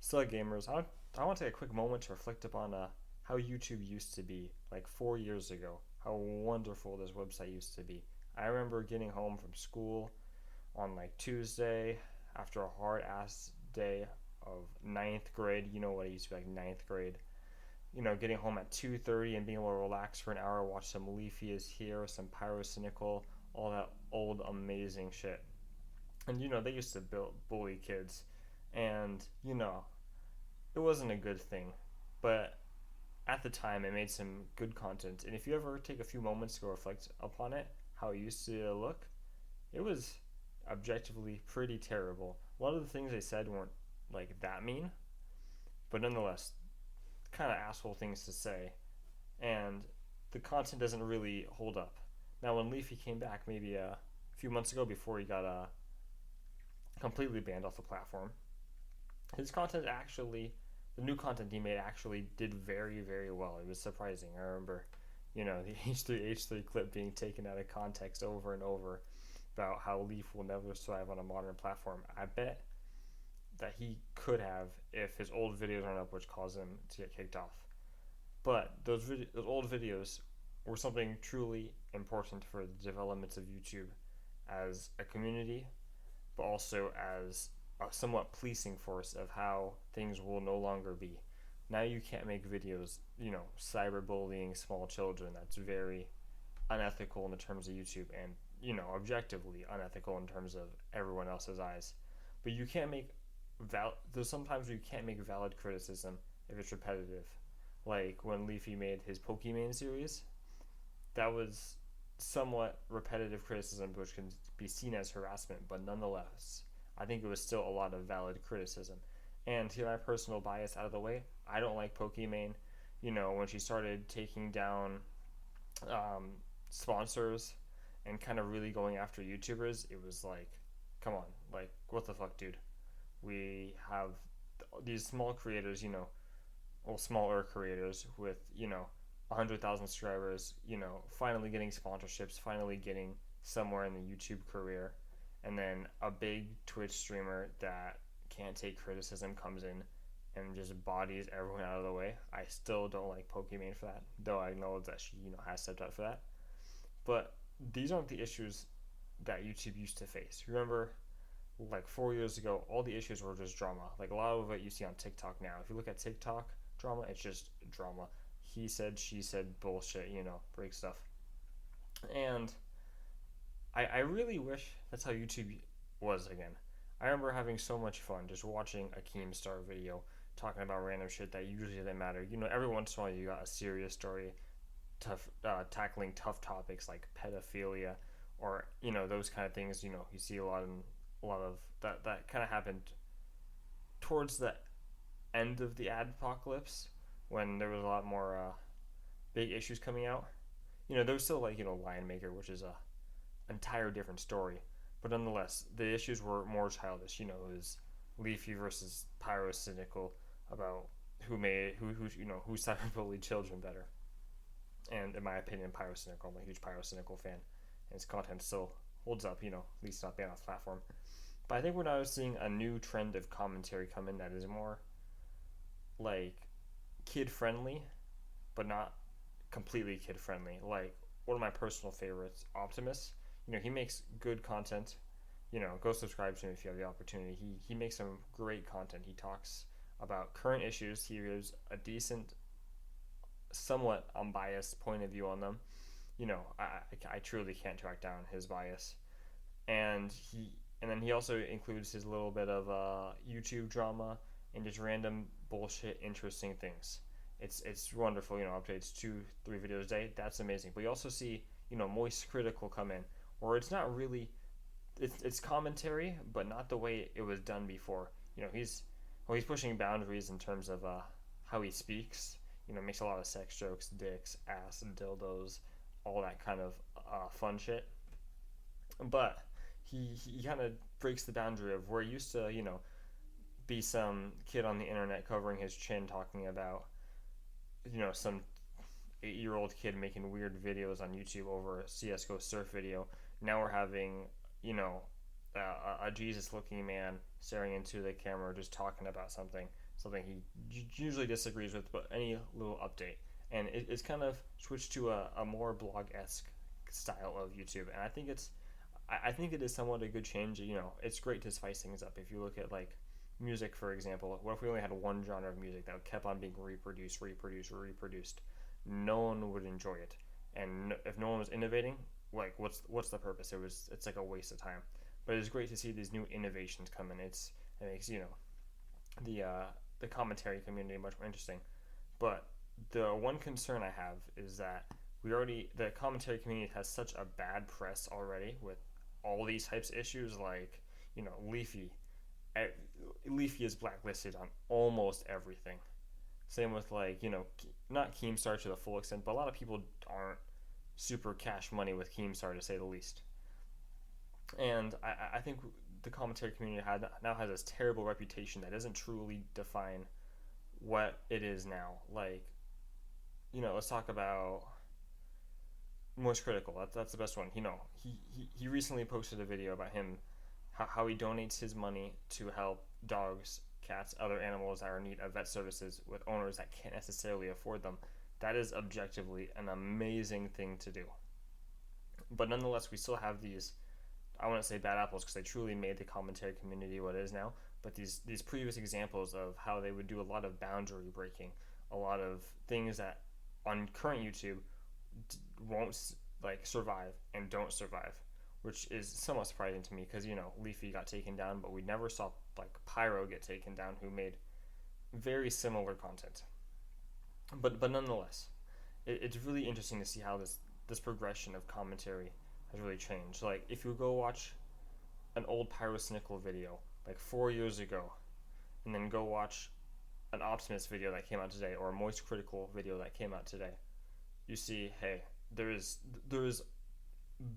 So, gamers, I want to take a quick moment to reflect upon how YouTube used to be like 4 years ago. How wonderful this website used to be. I remember getting home from school on like Tuesday after a hard ass day of ninth grade. You know what it used to be like ninth grade. Getting home at 2:30 and being able to relax for an hour, watch some Leafy is Here, some Pyrocynical, all that old amazing shit. And they used to bully kids, and it wasn't a good thing, but at the time it made some good content. And if you ever take a few moments to go reflect upon it, how it used to look, it was objectively pretty terrible. A lot of the things they said weren't like that mean, but nonetheless, kind of asshole things to say. And the content doesn't really hold up. Now, when Leafy came back, maybe a few months ago, before he got completely banned off the platform, his content actually, the new content he made actually did very, very well. It was surprising. I remember, the H3H3 clip being taken out of context over and over about how Leaf will never survive on a modern platform. I bet that he could have if his old videos aren't up, which caused him to get kicked off. But those old videos were something truly important for the development of YouTube as a community, but also as a somewhat policing force of how things will no longer be. Now you can't make videos, cyberbullying small children. That's very unethical in the terms of YouTube, and objectively unethical in terms of everyone else's eyes. But you can't make there's sometimes you can't make valid criticism if it's repetitive. Like when Leafy made his Pokemon series, that was somewhat repetitive criticism, which can be seen as harassment, but nonetheless, I think it was still a lot of valid criticism. And to my personal bias out of the way, I don't like Pokimane. When she started taking down sponsors and kind of really going after YouTubers, it was like, come on, like, what the fuck, dude? We have these small creators, well, smaller creators with, 100,000 subscribers, finally getting sponsorships, finally getting somewhere in the YouTube career. And then a big Twitch streamer that can't take criticism comes in and just bodies everyone out of the way. I still don't like Pokimane for that, though I acknowledge that she, has stepped up for that. But these aren't the issues that YouTube used to face. Remember, like 4 years ago, all the issues were just drama. Like a lot of it you see on TikTok now. If you look at TikTok drama, it's just drama. He said, she said bullshit, break stuff. And I really wish that's how YouTube was again. I remember having so much fun just watching a Keemstar video talking about random shit that usually didn't matter. Every once in a while you got a serious story tackling tough topics like pedophilia or those kind of things. You see a lot of that kind of happened towards the end of the ad apocalypse when there was a lot more big issues coming out. There was still like Lion Maker, which is a entire different story, but nonetheless the issues were more childish. It was Leafy versus Pyrocynical about who cyberbullied children better. And in my opinion, Pyrocynical, I'm a huge Pyrocynical fan, and his content still holds up. At least not banned off the platform. But I think we're now seeing a new trend of commentary come in that is more like kid friendly, but not completely kid friendly. Like one of my personal favorites, Optimus. He makes good content. Go subscribe to him if you have the opportunity. He makes some great content. He talks about current issues. He gives a decent, somewhat unbiased point of view on them. I truly can't track down his bias, and then he also includes his little bit of YouTube drama and just random bullshit, interesting things. It's wonderful. Updates 2-3 videos a day. That's amazing. But you also see Moist Critical come in, where it's not really it's commentary, but not the way it was done before. He's pushing boundaries in terms of how he speaks. Makes a lot of sex jokes, dicks, ass, and dildos, all that kind of fun shit. But he kind of breaks the boundary of where it used to, be some kid on the internet covering his chin talking about, some 8-year-old kid making weird videos on YouTube over a CSGO surf video. Now we're having, a Jesus-looking man staring into the camera, just talking about something he usually disagrees with, but any little update. And it's kind of switched to a more blog-esque style of YouTube, and I think it is somewhat a good change. It's great to spice things up. If you look at like music, for example, what if we only had one genre of music that kept on being reproduced? No one would enjoy it, and if no one was innovating, like what's the purpose? It's like a waste of time. But it's great to see these new innovations come in. It makes the commentary community much more interesting. But the one concern I have is that the commentary community has such a bad press already with all these types of issues, like Leafy. Leafy is blacklisted on almost everything. Same with not Keemstar to the full extent, but a lot of people aren't super cash money with Keemstar, to say the least. And I think the commentary community now has this terrible reputation that doesn't truly define what it is now. Like, let's talk about Moist Critical. That's the best one. He recently posted a video about him, how he donates his money to help dogs, cats, other animals that are in need of vet services with owners that can't necessarily afford them. That is objectively an amazing thing to do. But nonetheless, we still have these, I wouldn't say bad apples because they truly made the commentary community what it is now, but these previous examples of how they would do a lot of boundary breaking, a lot of things that on current YouTube won't survive and don't survive, which is somewhat surprising to me because Leafy got taken down, but we never saw Pyro get taken down, who made very similar content. But nonetheless, it's really interesting to see how this progression of commentary has really changed. Like, if you go watch an old Pyrocynical video like 4 years ago, and then go watch an Optimus video that came out today, or a Moist Critical video that came out today, you see, hey, there is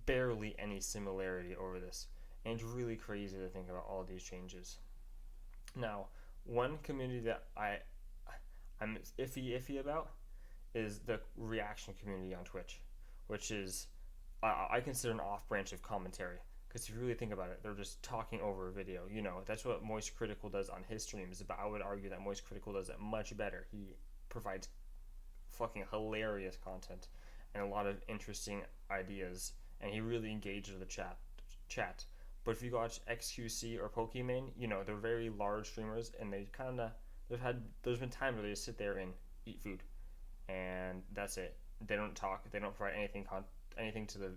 barely any similarity over this, and it's really crazy to think about all these changes. Now, one community that I'm iffy about is the reaction community on Twitch, which is I consider an off branch of commentary, because if you really think about it, they're just talking over a video. That's what Moist Critical does on his streams, but I would argue that Moist Critical does it much better. He provides fucking hilarious content and a lot of interesting ideas, and he really engages the chat. But if you watch XQC or Pokimane, they're very large streamers, and there's been times where they just sit there and eat food, and that's it. They don't talk, they don't provide anything to the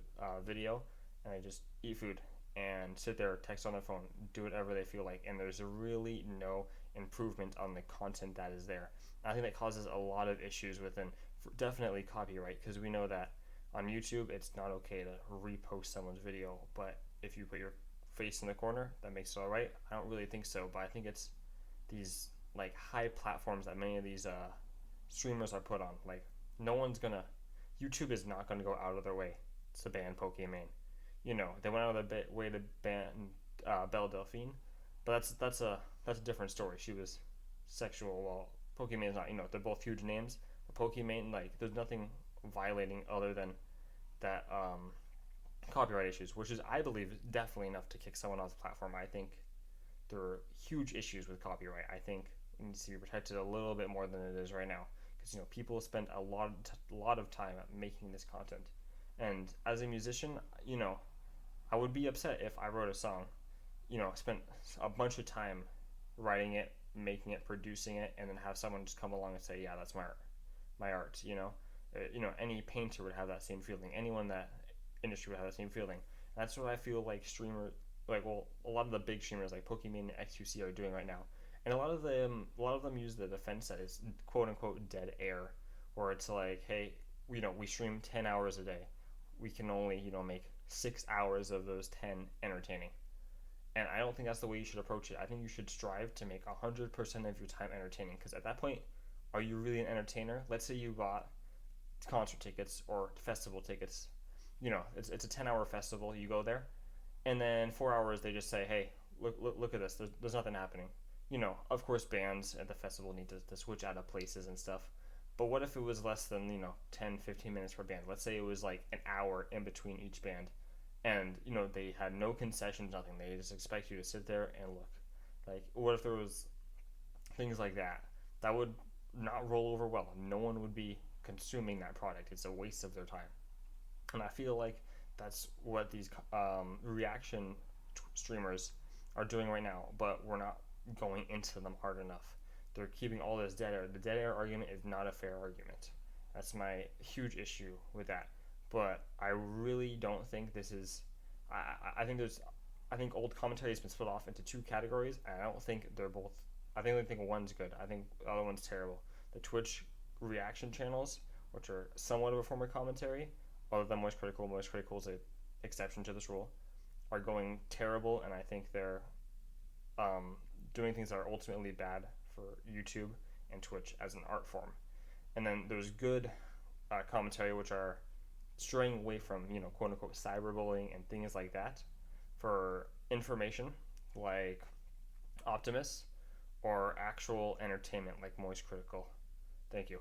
video, and they just eat food and sit there, text on their phone, do whatever they feel like, and there's really no improvement on the content that is there. I think that causes a lot of issues within definitely copyright, because we know that on YouTube it's not okay to repost someone's video, but if you put your face in the corner, that makes it alright. I don't really think so, but I think it's these high platforms that many of these streamers are put on. YouTube is not gonna go out of their way to ban Pokimane. They went out of their way to ban Belle Delphine, but that's a different story. She was sexual, while Pokimane is not. They're both huge names. But Pokimane, there's nothing violating other than that copyright issues, which is, I believe, definitely enough to kick someone off the platform. I think there are huge issues with copyright. I think it needs to be protected a little bit more than it is right now, because people spend a lot of time at making this content. And as a musician, I would be upset if I wrote a song, spent a bunch of time writing it, making it, producing it, and then have someone just come along and say, yeah, that's my art. Any painter would have that same feeling. Anyone in that industry would have that same feeling. And that's what I feel like a lot of the big streamers like Pokimane and XQC are doing right now. And a lot of them use the defense that is quote unquote dead air, where it's like, hey, we stream 10 hours a day. We can only, make 6 hours of those 10 entertaining. And I don't think that's the way you should approach it. I think you should strive to make 100% of your time entertaining, because at that point, are you really an entertainer? Let's say you bought concert tickets or festival tickets. It's a 10-hour festival. You go there, and then 4 hours they just say, hey, look at this. There's nothing happening. Of course, bands at the festival need to switch out of places and stuff. But what if it was less than, 10, 15 minutes per band? Let's say it was an hour in between each band. and they had no concessions, nothing. They just expect you to sit there and look. Like, what if there was things like that? That would not roll over well. No one would be consuming that product. It's a waste of their time. And I feel like that's what these reaction streamers are doing right now, but we're not going into them hard enough. They're keeping all this dead air. The dead air argument is not a fair argument. That's my huge issue with that. But I really don't think this is. I think there's. I think old commentary has been split off into two categories, and I don't think they're both. I think one's good. I think the other one's terrible. The Twitch reaction channels, which are somewhat of a form of commentary, other than Moist Critical is an exception to this rule, are going terrible, and I think they're um, doing things that are ultimately bad for YouTube and Twitch as an art form. And then there's good commentary, which are straying away from quote unquote cyberbullying and things like that for information, like Optimus, or actual entertainment like Moist Critical. Thank you.